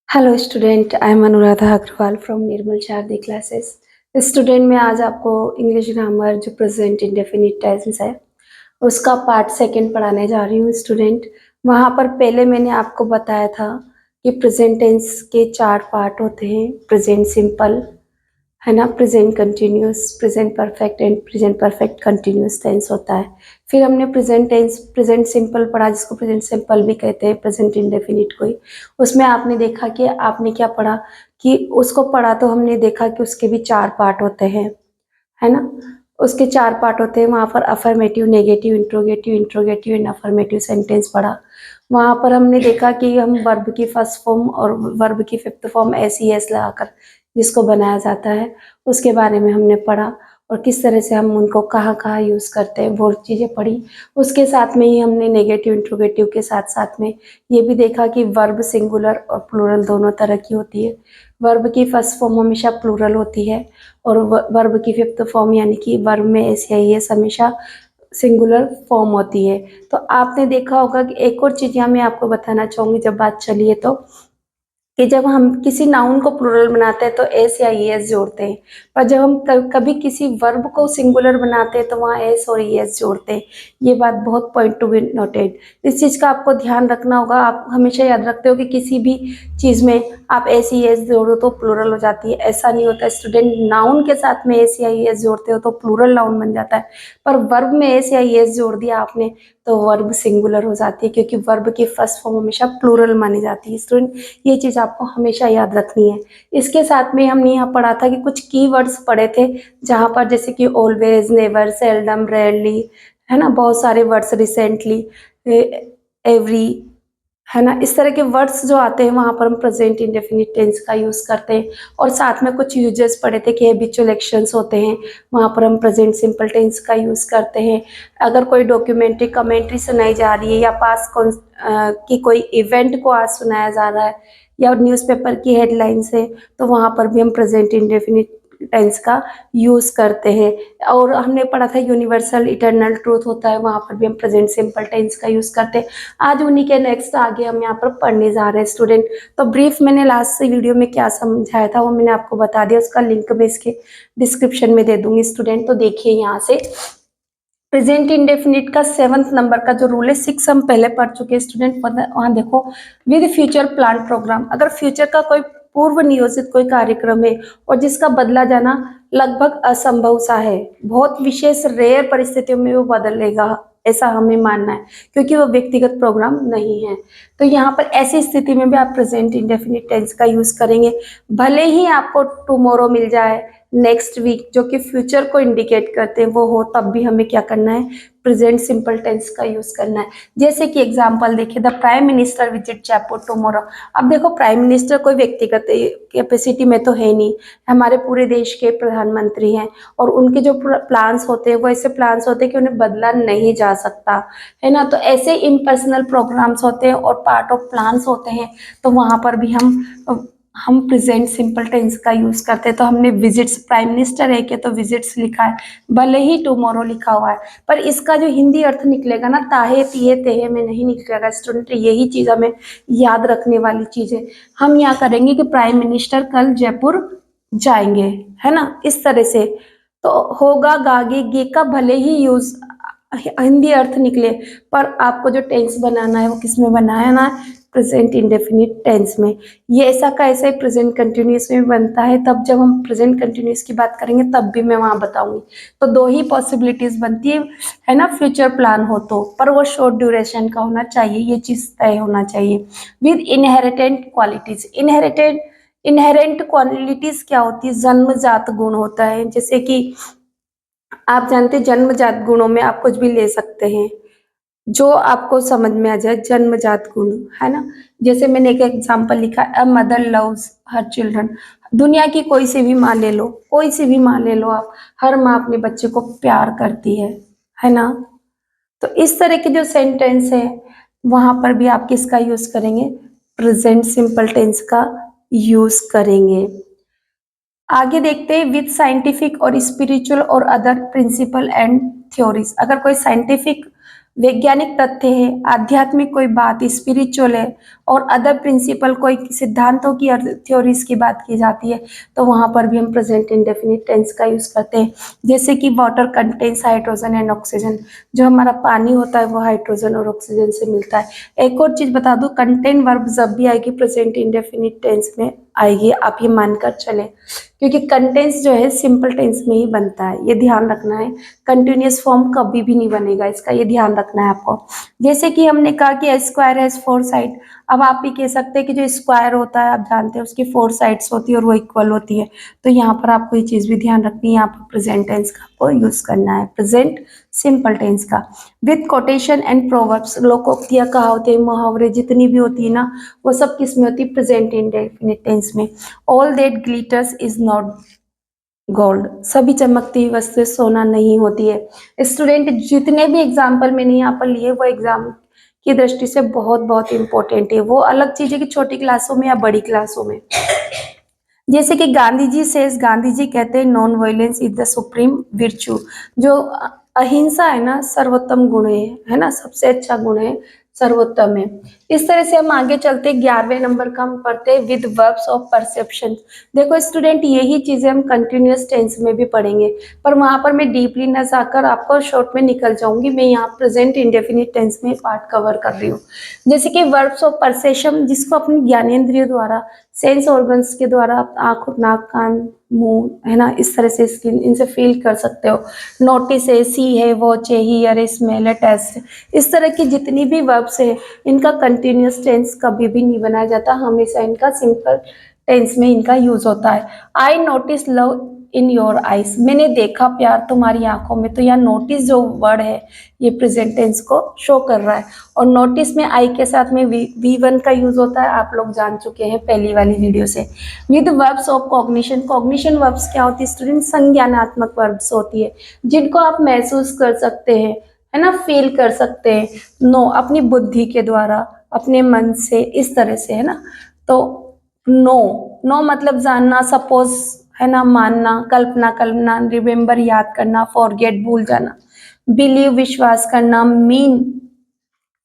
Hello student, I am Anuradha Agarwal from Nirmal Shardi classes. Student, मैं आज आपको इंग्लिश ग्रामर जो प्रेजेंट इंडेफिनिट टेंस है उसका पार्ट सेकंड पढ़ाने जा रही हूँ स्टूडेंट। वहाँ पर पहले मैंने आपको बताया था कि प्रेजेंट टेंस के 4 पार्ट होते हैं। प्रेजेंट सिंपल है ना, present continuous, present perfect and present perfect continuous tense होता है। फिर हमने प्रेजेंट टेंस प्रेजेंट सिंपल पढ़ा, जिसको प्रेजेंट सिंपल भी कहते हैं, प्रेजेंट इंडेफिनिट को ही। उसमें आपने देखा कि आपने क्या पढ़ा कि उसको पढ़ा तो हमने देखा कि उसके भी 4 पार्ट होते हैं, है ना। उसके 4 पार्ट होते हैं। वहाँ पर affirmative, negative, interrogative, interrogative and affirmative sentence पढ़ा। वहाँ पर हमने देखा कि हम वर्ब की फर्स्ट फॉर्म और वर्ब की फिफ्थ फॉर्म एस लगाकर जिसको बनाया जाता है उसके बारे में हमने पढ़ा, और किस तरह से हम उनको कहाँ कहाँ यूज़ करते हैं वो चीज़ें पढ़ी। उसके साथ में ही हमने नेगेटिव इंट्रोगेटिव के साथ साथ में ये भी देखा कि वर्ब सिंगुलर और प्लूरल दोनों तरह की होती है। वर्ब की फर्स्ट फॉर्म हमेशा प्लूरल होती है और वर्ब की फिफ्थ फॉर्म यानी कि वर्ब में एस या एस हमेशा सिंगुलर फॉर्म होती है। तो आपने देखा होगा कि एक और चीज़ यहाँ मैं आपको बताना चाहूँगी जब बात चली है तो, कि जब हम किसी नाउन को प्लूरल बनाते हैं तो एस या ईएस जोड़ते हैं, पर जब हम कभी किसी वर्ब को सिंगुलर बनाते हैं तो वहाँ एस और ईएस जोड़ते हैं। ये बात बहुत पॉइंट टू बी नोटेड। इस चीज़ का आपको ध्यान रखना होगा। आप हमेशा याद रखते हो कि किसी भी चीज़ में आप एस ईएस जोड़ो तो प्लूरल हो जाती है, ऐसा नहीं होता स्टूडेंट। नाउन के साथ में एस या ईएस जोड़ते हो तो प्लूरल नाउन बन जाता है, पर वर्ब में एस या ईएस जोड़ दिया आपने तो वर्ब सिंगुलर हो जाती है, क्योंकि वर्ब की फर्स्ट फॉर्म हमेशा प्लूरल मानी जाती है स्टूडेंट। ये चीज़ आपको हमेशा याद रखनी है। इसके साथ में हमने यहाँ पढ़ा था कि कुछ कीवर्ड्स पढ़े थे, जहाँ पर जैसे कि ऑलवेज, नेवर, सेल्डम, रेयरली, है ना, बहुत सारे वर्ड्स, रिसेंटली, एवरी, है ना, इस तरह के वर्ड्स जो आते हैं वहाँ पर हम प्रेजेंट इंडेफिनिट टेंस का यूज़ करते हैं। और साथ में कुछ यूजेस पढ़े थे कि हैबिचुअल एक्शंस होते हैं, वहाँ पर हम प्रेजेंट सिंपल टेंस का यूज़ करते हैं। अगर कोई डॉक्यूमेंट्री कमेंट्री सुनाई जा रही है या पास की कोई इवेंट को आज सुनाया जा रहा है या न्यूज़पेपर की हेडलाइंस है तो वहाँ पर भी हम प्रेजेंट इंडेफिनिट टेंस का यूज़ करते हैं। और हमने पढ़ा था यूनिवर्सल इटर्नल ट्रूथ होता है, वहाँ पर भी हम प्रेजेंट सिंपल टेंस का यूज़ करते हैं। आज उन्हीं के नेक्स्ट आगे हम यहाँ पर पढ़ने जा रहे हैं स्टूडेंट। तो ब्रीफ मैंने लास्ट से वीडियो में क्या समझाया था वो मैंने आपको बता दिया, उसका लिंक मैं इसके डिस्क्रिप्शन में दे दूंगी स्टूडेंट। तो देखिए यहाँ से प्रेजेंट इंडेफिनिट का 7th नंबर का जो रूल है, 6 हम पहले पढ़ चुके हैं स्टूडेंट। वहाँ देखो, विद फ्यूचर प्लान प्रोग्राम, अगर फ्यूचर का कोई पूर्व नियोजित कोई कार्यक्रम है और जिसका बदला जाना लगभग असंभव सा है, बहुत विशेष रेयर परिस्थितियों में वो बदलेगा ऐसा हमें मानना है, क्योंकि वो व्यक्तिगत प्रोग्राम नहीं है। तो यहाँ पर ऐसी स्थिति में भी आप प्रेजेंट इंडेफिनिट टेंस का यूज करेंगे। भले ही आपको टुमारो मिल जाए, नेक्स्ट वीक, जो कि फ्यूचर को इंडिकेट करते हैं वो हो, तब भी हमें क्या करना है, प्रेजेंट सिंपल टेंस का यूज करना है। जैसे कि एग्जांपल देखिए, the prime minister visit Jaipur tomorrow. अब देखो, प्राइम मिनिस्टर कोई व्यक्तिगत कैपेसिटी में तो है नहीं, हमारे पूरे देश के प्रधानमंत्री हैं, और उनके जो प्लान्स होते हैं वो ऐसे प्लान्स होते हैं कि उन्हें बदला नहीं जा सकता, है ना। तो ऐसे इम्पर्सनल प्रोग्राम्स होते हैं और पार्ट ऑफ प्लान्स होते हैं, तो वहाँ पर भी हम प्रेजेंट सिंपल टेंस का यूज करते हैं। तो हमने विजिट्स, प्राइम मिनिस्टर है क्या तो विजिट्स लिखा है, भले ही टुमारो लिखा हुआ है, पर इसका जो हिंदी अर्थ निकलेगा ना, ताहे तिहे तेहे में नहीं निकलेगा स्टूडेंट। यही चीज हमें याद रखने वाली चीज है। हम यहाँ करेंगे कि प्राइम मिनिस्टर कल जयपुर जाएंगे, है ना, इस तरह से। तो होगा गागे गे का भले ही यूज हिंदी अर्थ निकले, पर आपको जो टेंस बनाना है वो किस में बनाना है, प्रेजेंट इंडेफिनिट टेंस में। ये ऐसा का ऐसा ही प्रेजेंट कंटिन्यूस में बनता है, तब जब हम प्रेजेंट कंटिन्यूस की बात करेंगे तब भी मैं वहां बताऊंगी। तो 2 ही पॉसिबिलिटीज बनती है ना, फ्यूचर प्लान हो तो, पर वो शॉर्ट ड्यूरेशन का होना चाहिए, ये चीज तय होना चाहिए। With inherent qualities, inherent qualities क्या होती है, जन्मजात गुण होता है। जैसे कि आप जानते हैं जन्मजात गुणों में आप कुछ भी ले सकते हैं जो आपको समझ में आ जाए, जन्मजात गुण, है ना। जैसे मैंने एक एग्जांपल लिखा, a mother loves her children. दुनिया की कोई सी भी माँ ले लो, कोई सी भी माँ ले लो आप, हर माँ अपने बच्चे को प्यार करती है ना। तो इस तरह के जो सेंटेंस है वहां पर भी आप किसका यूज करेंगे, प्रेजेंट सिंपल टेंस का यूज करेंगे। आगे देखते हैं, विद साइंटिफिक और स्पिरिचुअल और अदर प्रिंसिपल एंड थ्योरीज। अगर कोई साइंटिफिक वैज्ञानिक तथ्य है, आध्यात्मिक कोई बात, स्पिरिचुअल है और अदर प्रिंसिपल कोई सिद्धांतों की थ्योरीज की बात की जाती है तो वहाँ पर भी हम प्रेजेंट इंडेफिनिट टेंस का यूज़ करते हैं। जैसे कि water contains hydrogen and oxygen, जो हमारा पानी होता है वो हाइड्रोजन और ऑक्सीजन से मिलता है। एक और चीज़ बता दूँ, कंटेन वर्ब जब भी आएगी प्रेजेंट इंडेफिनिट टेंस में आएगी, आप ये मानकर चलें, क्योंकि कंटेंस जो है सिंपल टेंस में ही बनता है, ये ध्यान रखना है। कंटिन्यूअस फॉर्म कभी भी नहीं बनेगा इसका, ये ध्यान रखना है आपको। जैसे कि हमने कहा कि ए स्क्वायर हैज 4 साइड, अब आप भी कह सकते हैं कि जो स्क्वायर होता है आप जानते हैं उसकी 4 साइड्स होती है और वो इक्वल होती है, तो यहाँ पर आपको ये चीज़ भी ध्यान रखनी है, यहाँ पर प्रेजेंट टेंस का आपको यूज़ करना है, प्रेजेंट सिंपल टेंस का। विथ कोटेशन एंड प्रोवर्ब्स, लोकोक्तियाँ, कहावतें, मुहावरे जितनी भी होती है ना, वो सब किस में होती है? प्रेजेंट इंडेफिनिट टेंस में। All that glitters is not gold, सभी चमकती हुई वस्तुएं सोना नहीं होती है। स्टूडेंट, जितने भी एग्जाम्पल मैंने यहाँ पर लिए वो एग्जाम की दृष्टि से बहुत बहुत इंपॉर्टेंट है। वो अलग चीज है कि छोटी क्लासों में या बड़ी क्लासों में। जैसे कि गांधी जी गांधी जी कहते हैं non violence is the supreme विर्चू, जो अहिंसा है ना सर्वोत्तम गुण है ना, सबसे अच्छा गुण है, सर्वोत्तम है। इस तरह से हम आगे चलते 11वें नंबर का हम पढ़ते हैं विद वर्ब्स ऑफ परसेप्शन। देखो स्टूडेंट, यही चीजें हम कंटिन्यूअस टेंस में भी पढ़ेंगे, पर वहां पर मैं डीपली न जाकर आपको शॉर्ट में निकल जाऊंगी। मैं यहाँ प्रेजेंट इंडेफिनिट टेंस में पार्ट कवर कर रही हूँ। जैसे कि वर्ब्स ऑफ परसेप्शन, जिसको अपनी ज्ञानेंद्रिय द्वारा, सेंस ऑर्गन्स के द्वारा, आंख, नाक, कान, मुंह, है ना, इस तरह से स्किन, इनसे फील कर सकते हो। नोटिस है, सी है, वॉच है, हियर है, स्मेल है, टेस्ट है, इस तरह की जितनी भी वर्ब्स है इनका कंटिन्यूअस टेंस कभी भी नहीं बनाया जाता, हमेशा इनका सिंपल टेंस में इनका यूज होता है। I notice love in your eyes, मैंने देखा प्यार तुम्हारी आंखों में, तो यहाँ नोटिस जो वर्ड है ये प्रेजेंट टेंस को शो कर रहा है। और नोटिस में आई के साथ में वी1 का यूज होता है, आप लोग जान चुके हैं पहली वाली वीडियो से। With verbs of cognition, cognition verbs क्या होती है स्टूडेंट? संज्ञानात्मक वर्ब्स होती है, जिनको आप महसूस कर सकते हैं, है ना, फील कर सकते हैं। नो, अपनी बुद्धि के द्वारा, अपने मन से, इस तरह से, है ना। तो नो, नो मतलब जानना, सपोज, है ना, मानना, कल्पना करना, रिमेम्बर याद करना, फॉरगेट भूल जाना, बिलीव विश्वास करना, मीन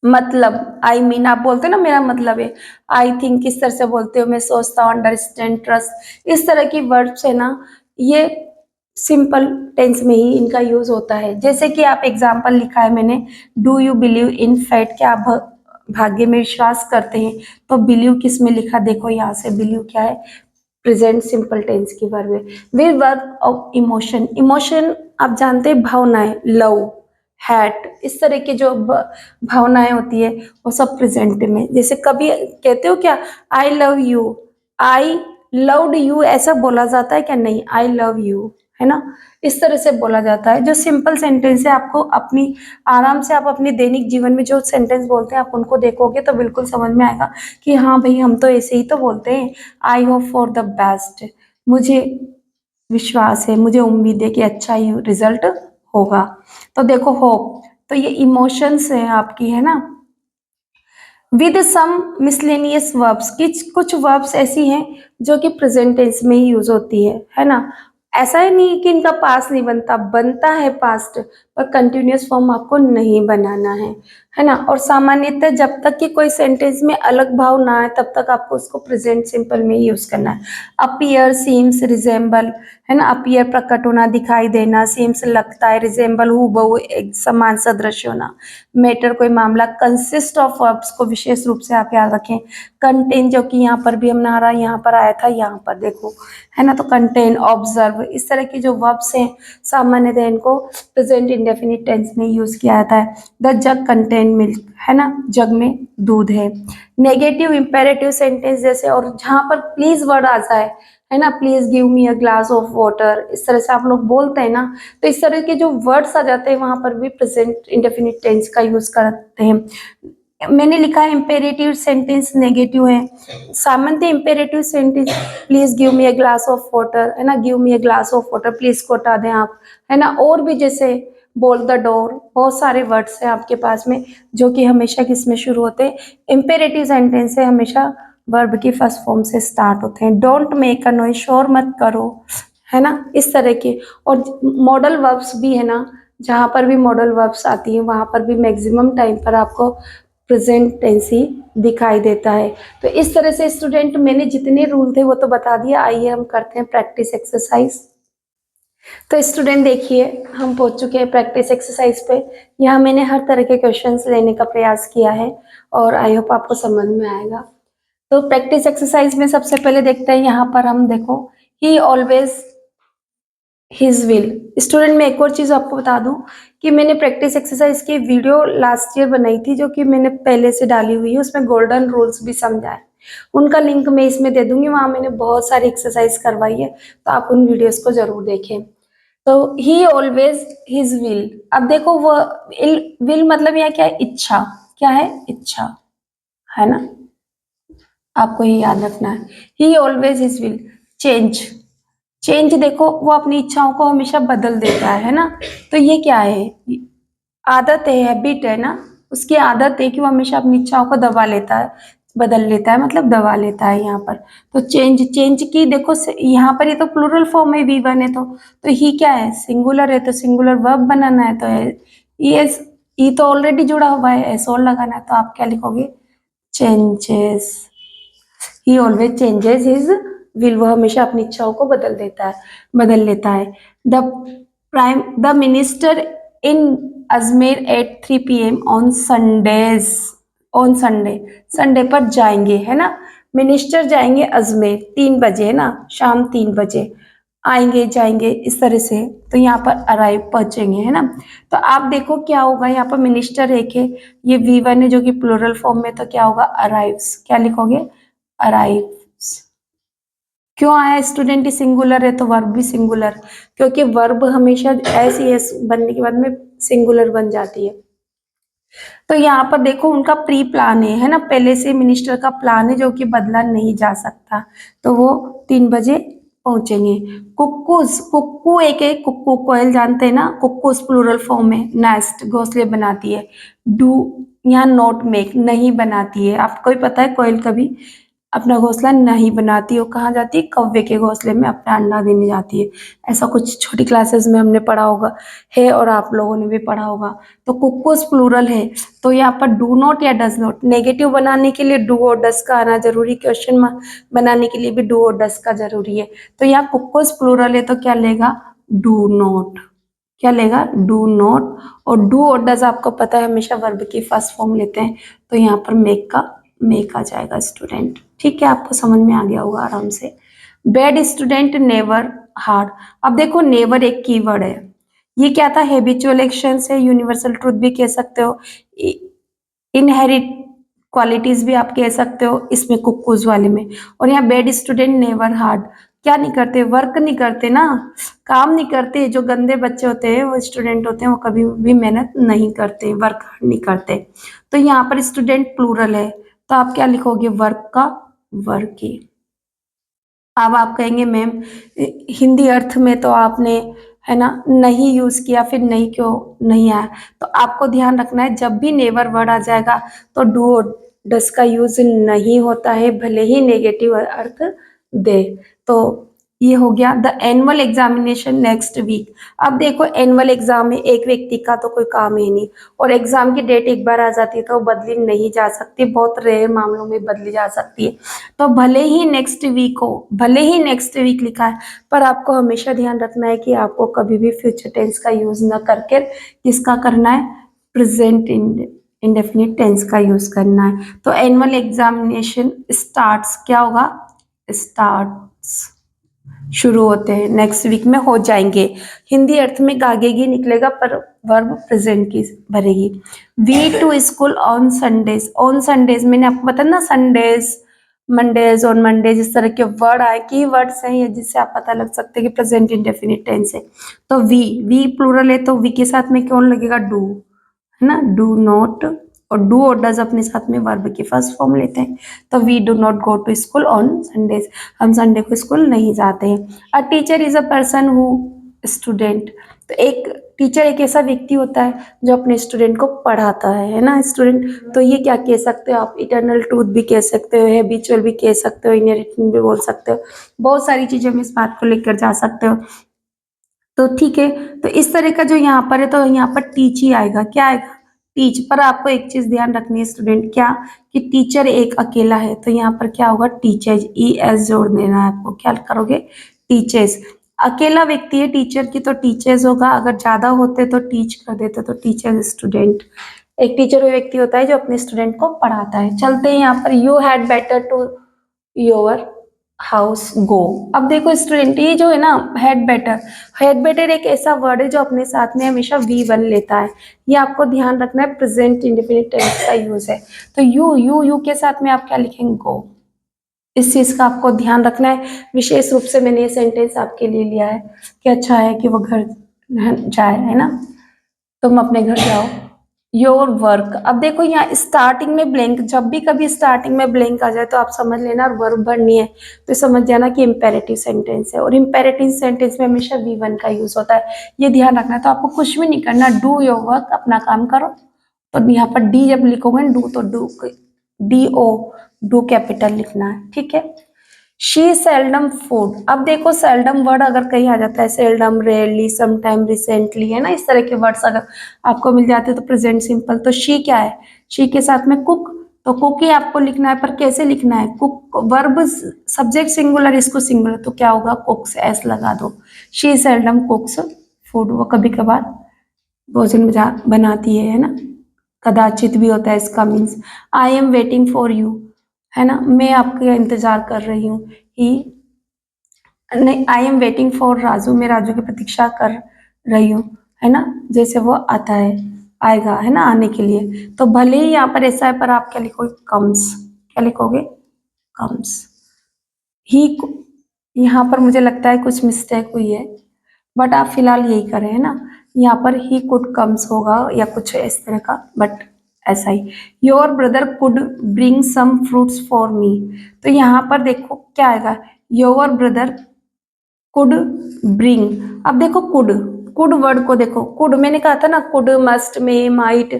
मतलब, आई मीन आप बोलते हो ना मेरा मतलब है, आई थिंक किस तरह से बोलते हो, मैं सोचता हूँ, अंडरस्टैंड, ट्रस्ट, इस तरह की वर्ड्स है ना, ये सिंपल टेंस में ही इनका यूज होता है। जैसे कि आप एग्जाम्पल लिखा है मैंने, do you believe in fate, क्या आप भाग्य में विश्वास करते हैं? तो बिलीव किस में लिखा, देखो यहाँ से, बिलीव क्या है? प्रेजेंट सिंपल टेंस की वर्ब है। वे वर्ब ऑफ इमोशन, इमोशन आप जानते हैं भावनाएं, लव, हैट, इस तरह की जो भावनाएं होती है वो सब प्रेजेंट में। जैसे कभी कहते हो क्या, I love you, I loved you, ऐसा बोला जाता है क्या? नहीं, आई लव यू, है ना, इस तरह से बोला जाता है। जो सिंपल सेंटेंस है, आपको अपनी आराम से आप अपने दैनिक जीवन में जो सेंटेंस बोलते हैं आप उनको देखोगे तो बिल्कुल समझ में आएगा कि हाँ भाई हम तो ऐसे ही तो बोलते हैं। I hope for the best, मुझे विश्वास है, मुझे उम्मीद है कि अच्छा ही रिजल्ट होगा। तो देखो होप, तो ये इमोशंस है आपकी, है ना। विद सम मिसलेनियस वर्ब्स, कुछ वर्ब्स ऐसी हैं जो कि प्रेजेंट टेंस में ही यूज होती है ना। ऐसा ही नहीं कि इनका पास नहीं बनता, बनता है पास्ट, पर कंटिन्यूअस फॉर्म आपको नहीं बनाना है ना। और सामान्यतः जब तक कि कोई सेंटेंस में अलग भाव ना आए तब तक आपको उसको प्रेजेंट सिंपल में ही यूज करना है। अपीयर, सीम्स, रिजेंबल, है ना, अपीयर प्रकट होना, दिखाई देना, सीम्स लगता है, रिजेंबल हूबहू एक समान, सदृश होना, मैटर कोई मामला, कंसिस्ट ऑफ वर्ब्स को विशेष रूप से आप याद रखें। कंटेन, जो कि यहाँ पर भी हमने आ रहा, यहाँ पर आया था, यहाँ पर देखो, है ना, तो कंटेन, ऑब्जर्व, इस तरह की जो वर्ब्स हैं सामान्यतः इनको प्रेजेंट इंडेफिनिट टेंस में यूज किया जाता है। द जग कंटेन मिल्क, है ना, जग में दूध है। नेगेटिव इंपेरेटिव सेंटेंस जैसे, और जहाँ पर प्लीज वर्ड आ जाए, है ना, please give me a glass of water, इस तरह से आप लोग बोलते हैं ना, तो इस तरह के जो वर्ड्स आ जाते हैं वहां पर भी प्रेजेंट इंडेफिनिट टेंस का यूज करते हैं। मैंने लिखा है इम्पेरेटिव सेंटेंस नेगेटिव है। सामान्य imperative sentence, please give me a glass of water, है ना, give me a glass of water, please को हटा दें आप, है ना। और भी जैसे बोल द डोर, बहुत सारे वर्ड्स हैं आपके पास में जो कि हमेशा किस में शुरू होते हैं? इम्पेरेटिव सेंटेंस है, हमेशा वर्ब की फर्स्ट फॉर्म से स्टार्ट होते हैं। डोंट मेक अ नॉइज, शोर मत करो, है ना, इस तरह के। और मॉडल वर्ब्स भी है ना, जहाँ पर भी मॉडल वर्ब्स आती हैं वहाँ पर भी मैक्सिमम टाइम पर आपको प्रेजेंट टेंस ही दिखाई देता है। तो इस तरह से स्टूडेंट मैंने जितने रूल थे वो तो बता दिया। आइए हम करते हैं प्रैक्टिस एक्सरसाइज। तो स्टूडेंट देखिए, हम पहुंच चुके हैं प्रैक्टिस एक्सरसाइज पे। यहाँ मैंने हर तरह के क्वेश्चंस लेने का प्रयास किया है और आई होप आपको समझ में आएगा। तो प्रैक्टिस एक्सरसाइज में सबसे पहले देखते हैं, यहाँ पर हम देखो, ही ऑलवेज हिज विल। स्टूडेंट मैं एक और चीज आपको बता दूं कि मैंने प्रैक्टिस एक्सरसाइज की वीडियो लास्ट ईयर बनाई थी, जो कि मैंने पहले से डाली हुई है, उसमें गोल्डन रूल्स भी समझा है। उनका लिंक मैं इसमें दे दूंगी, वहां मैंने बहुत सारी एक्सरसाइज करवाई है, तो आप उन वीडियोस को जरूर देखें। तो ही ऑलवेज हिज विल। अब देखो वो विल मतलब यहाँ क्या है, इच्छा। क्या है, इच्छा, है ना, आपको ये याद रखना है। ही always his will change. Change देखो, वो अपनी इच्छाओं को हमेशा बदल देता है ना। तो ये क्या है, आदत है, हैबिट है ना, उसकी आदत है कि वो हमेशा अपनी इच्छाओं को दबा लेता है, बदल लेता है, मतलब दबा लेता है यहाँ पर। तो चेंज, चेंज की देखो यहाँ पर ये तो प्लूरल फॉर्म है, V1 है, तो ही क्या है, सिंगुलर है, तो सिंगुलर वर्ब बनाना है। तो ये ई तो ऑलरेडी जुड़ा हुआ है, एस और लगाना है, तो आप क्या लिखोगे, changes. He always changes his will, वो हमेशा अपनी इच्छाओं को बदल देता है, बदल लेता है। The minister in Ajmer at 3 PM on Sundays. On Sunday, Sunday पर जाएंगे, है ना, मिनिस्टर जाएंगे अजमेर 3 बजे, है ना, शाम 3 बजे आएंगे, जाएंगे, इस तरह से। तो यहाँ पर अराइव, पहुंचेंगे, है ना। तो आप देखो क्या होगा, यहाँ पर मिनिस्टर एक है, ये V1 है जो कि प्लूरल फॉर्म में, तो क्या होगा, अराइव्स। क्या लिखोगे, अराइव्स। क्यों आया स्टूडेंट, सिंगुलर है तो वर्ब भी सिंगुलर, क्योंकि वर्ब हमेशा ऐसी एस बनने के बाद में सिंगुलर बन जाती है। तो यहाँ पर देखो उनका प्री प्लान है ना, पहले से मिनिस्टर का प्लान है जो कि बदला नहीं जा सकता। तो वो 3 बजे पहुंचेंगे। कुक्कूज, कुक्कू एक है, कुक्कू कोयल जानते हैं ना, कुक्कूज प्लूरल फॉर्म है, नेस्ट घोंसले बनाती है। डू यहाँ नॉट मेक, नहीं बनाती है। आपको ही पता है कोयल कभी अपना घोंसला नहीं बनाती, वो कहाँ जाती है, कौवे के घोंसले में अपना अंडा देने जाती है। ऐसा कुछ छोटी क्लासेस में हमने पढ़ा होगा है, और आप लोगों ने भी पढ़ा होगा। तो कुक्कूज प्लूरल है, तो यहाँ पर डू नॉट या डज नॉट, नेगेटिव बनाने के लिए डू और डस का आना जरूरी, क्वेश्चन बनाने के लिए भी डू और डस का जरूरी है। तो यहाँ कुक्कूज प्लूरल है, तो क्या लेगा, डू नॉट। क्या लेगा, डू नॉट। और डू और डज आपको पता है हमेशा वर्ब की फर्स्ट फॉर्म लेते हैं, तो यहाँ पर मेक का मेक आ जाएगा स्टूडेंट। ठीक है, आपको समझ में आ गया होगा आराम से। Bad student never hard. अब देखो नेवर एक कीवर्ड है, ये क्या था, हैबिचुअल एक्शन से, यूनिवर्सल ट्रूथ भी कह सकते हो, इनहेरिट क्वालिटीज भी आप कह सकते हो इसमें, कुक्कूज वाले में। और यहाँ बैड स्टूडेंट नेवर हार्ड, क्या नहीं करते, वर्क नहीं करते ना, काम नहीं करते। जो गंदे बच्चे होते हैं, वो स्टूडेंट होते हैं, वो कभी भी मेहनत नहीं करते, वर्क नहीं करते। तो यहाँ पर स्टूडेंट प्लूरल है, तो आप क्या लिखोगे, वर्क का वर्क ही। अब आप कहेंगे मैम हिंदी अर्थ में तो आपने, है ना, नहीं यूज किया, फिर नहीं क्यों नहीं आया। तो आपको ध्यान रखना है, जब भी नेवर वर्ड आ जाएगा तो डू और डस का यूज नहीं होता है, भले ही नेगेटिव अर्थ दे। तो ये हो गया। The annual examination next week. अब देखो एनुअल एग्जाम है, एक व्यक्ति का तो कोई काम ही नहीं, और एग्जाम की डेट एक बार आ जाती है तो बदली नहीं जा सकती, बहुत रेयर मामलों में बदली जा सकती है। तो भले ही नेक्स्ट वीक हो, भले ही नेक्स्ट वीक लिखा है, पर आपको हमेशा ध्यान रखना है कि आपको कभी भी फ्यूचर टेंस का यूज न करके किसका करना है, प्रेजेंट इंडेफिनिट टेंस का यूज करना है। तो एनुअल एग्जामिनेशन स्टार्ट्स, क्या होगा, स्टार्ट्स, शुरू होते हैं, नेक्स्ट वीक में हो जाएंगे। हिंदी अर्थ में गागेगी निकलेगा, पर वर्ब प्रेजेंट की भरेगी। We to school on Sundays. On Sundays मैंने आपको बताया ना, संडेज, मंडेज, ऑन मंडेज, इस तरह के वर्ड आए, की वर्ड्स हैं ये, जिससे आप पता लग सकते हैं कि प्रेजेंट इंडेफिनिट टेंस है। तो वी प्लूरल है, तो वी के साथ में कौन लगेगा, डू, है ना, डू नॉट। और डू और डज अपने साथ में वर्ब की फर्स्ट फॉर्म लेते हैं। तो we do not go to school on Sundays, हम संडे को स्कूल नहीं जाते हैं। A teacher is a person who, student, तो एक टीचर एक ऐसा व्यक्ति होता है जो अपने स्टूडेंट को पढ़ाता है ना, स्टूडेंट। तो ये क्या कह सकते हो आप, इटर्नल ट्रूथ भी कह सकते हो, हैबिचुअल भी कह सकते हो, इनहेरिटेंस भी बोल सकते हो, बहुत सारी चीजें हम इस बात को लेकर जा सकते हो। तो ठीक है, तो इस तरह का जो यहाँ पर है, तो यहाँ पर टीच ही आएगा, क्या आएगा, टीच, पर आपको एक चीज ध्यान रखनी है स्टूडेंट, क्या कि टीचर एक अकेला है, तो यहाँ पर क्या होगा, टीचर्स, ई एस जोड़ देना है आपको। क्या करोगे, टीचर्स। अकेला व्यक्ति है टीचर की तो टीचर्स होगा, अगर ज्यादा होते तो टीच कर देते तो टीचर्स स्टूडेंट। एक टीचर वो व्यक्ति होता है जो अपने स्टूडेंट को पढ़ाता है। चलते हैं यहाँ पर, you had better to your house go. अब देखो स्टूडेंट, ये जो है ना हैड बेटर एक ऐसा वर्ड है जो अपने साथ में हमेशा वी वन लेता है। ये आपको ध्यान रखना है, प्रेजेंट इंडेफिनिट टेंस का यूज है। तो यू के साथ में आप क्या लिखेंगे, गो। इस चीज का आपको ध्यान रखना है। विशेष रूप से मैंने ये सेंटेंस आपके लिए लिया है कि अच्छा है कि वो घर जाए, है ना, तुम अपने घर जाओ। योर वर्क, अब देखो यहाँ स्टार्टिंग में ब्लैंक, जब भी कभी स्टार्टिंग में ब्लैंक आ जाए तो आप समझ लेना वर्ब नहीं है, तो समझ जाना कि इंपेरेटिव सेंटेंस है, और इंपेरेटिव सेंटेंस में हमेशा वी वन का यूज होता है, ये ध्यान रखना है। तो आपको कुछ भी नहीं करना, डू योर वर्क, अपना काम करो। तो यहाँ पर डी जब लिखोगे डू, तो डी ओ, डू कैपिटल लिखना है, ठीक है। शी सेल्डम फूड, अब देखो सेल्डम वर्ड अगर कहीं आ जाता है, सेल्डम, रेयरली, समटाइम, रिसेंटली, है ना, इस तरह के वर्ड्स अगर आपको मिल जाते हैं तो प्रेजेंट सिंपल। तो शी क्या है, शी के साथ में कुक, तो कुक ही आपको लिखना है, पर कैसे लिखना है, कुक वर्ब सब्जेक्ट सिंगुलर, इसको सिंगुलर, तो क्या होगा, कुक्स, एस लगा दो। शी सेल्डम कुक्स फूड, वो कभी कभार भोजन बनाती है ना, कदाचित भी होता है इसका means. I am waiting for you, है ना, मैं आपका इंतजार कर रही हूँ। ही, नहीं, I am waiting for Raju, मैं राजू की प्रतीक्षा कर रही हूँ, है ना, जैसे वो आता है, आएगा, है ना, आने के लिए। तो भले ही यहाँ पर ऐसा है, पर आप क्या लिखोगे, कम्स, क्या लिखोगे, कम्स। ही, यहाँ पर मुझे लगता है कुछ मिस्टेक हुई है, बट आप फिलहाल यही करें, है ना, यहाँ पर ही कुड कम्स होगा या कुछ इस तरह का, बट ऐसा ही। Your brother could bring some fruits for me, तो यहाँ पर देखो क्या आएगा, योर ब्रदर कुड ब्रिंग। अब देखो कुड, कुड वर्ड को देखो, कुड मैंने कहा था ना, could, must, may, might,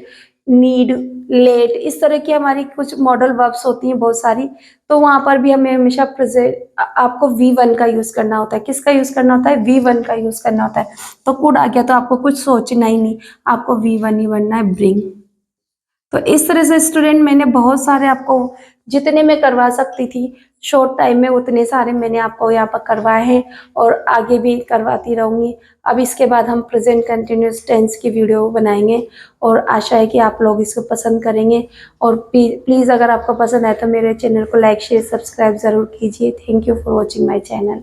need, let, इस तरह की हमारी कुछ मॉडल वर्ब्स होती हैं बहुत सारी। तो वहां पर भी हमें हमेशा प्रेजेंट आपको वी वन का यूज करना होता है। किसका यूज करना होता है, वी वन का यूज करना होता है। तो कुड आ गया तो आपको कुछ सोचना ही नहीं, आपको वी वन ही बनना है, ब्रिंग। तो इस तरह से स्टूडेंट मैंने बहुत सारे आपको, जितने मैं करवा सकती थी शॉर्ट टाइम में, उतने सारे मैंने आपको यहाँ पर करवाए हैं, और आगे भी करवाती रहूँगी। अब इसके बाद हम प्रेजेंट कंटिन्यूस टेंस की वीडियो बनाएंगे, और आशा है कि आप लोग इसको पसंद करेंगे। और प्लीज़ अगर आपको पसंद आए तो मेरे चैनल को लाइक, शेयर, सब्सक्राइब ज़रूर कीजिए। Thank you for watching my channel.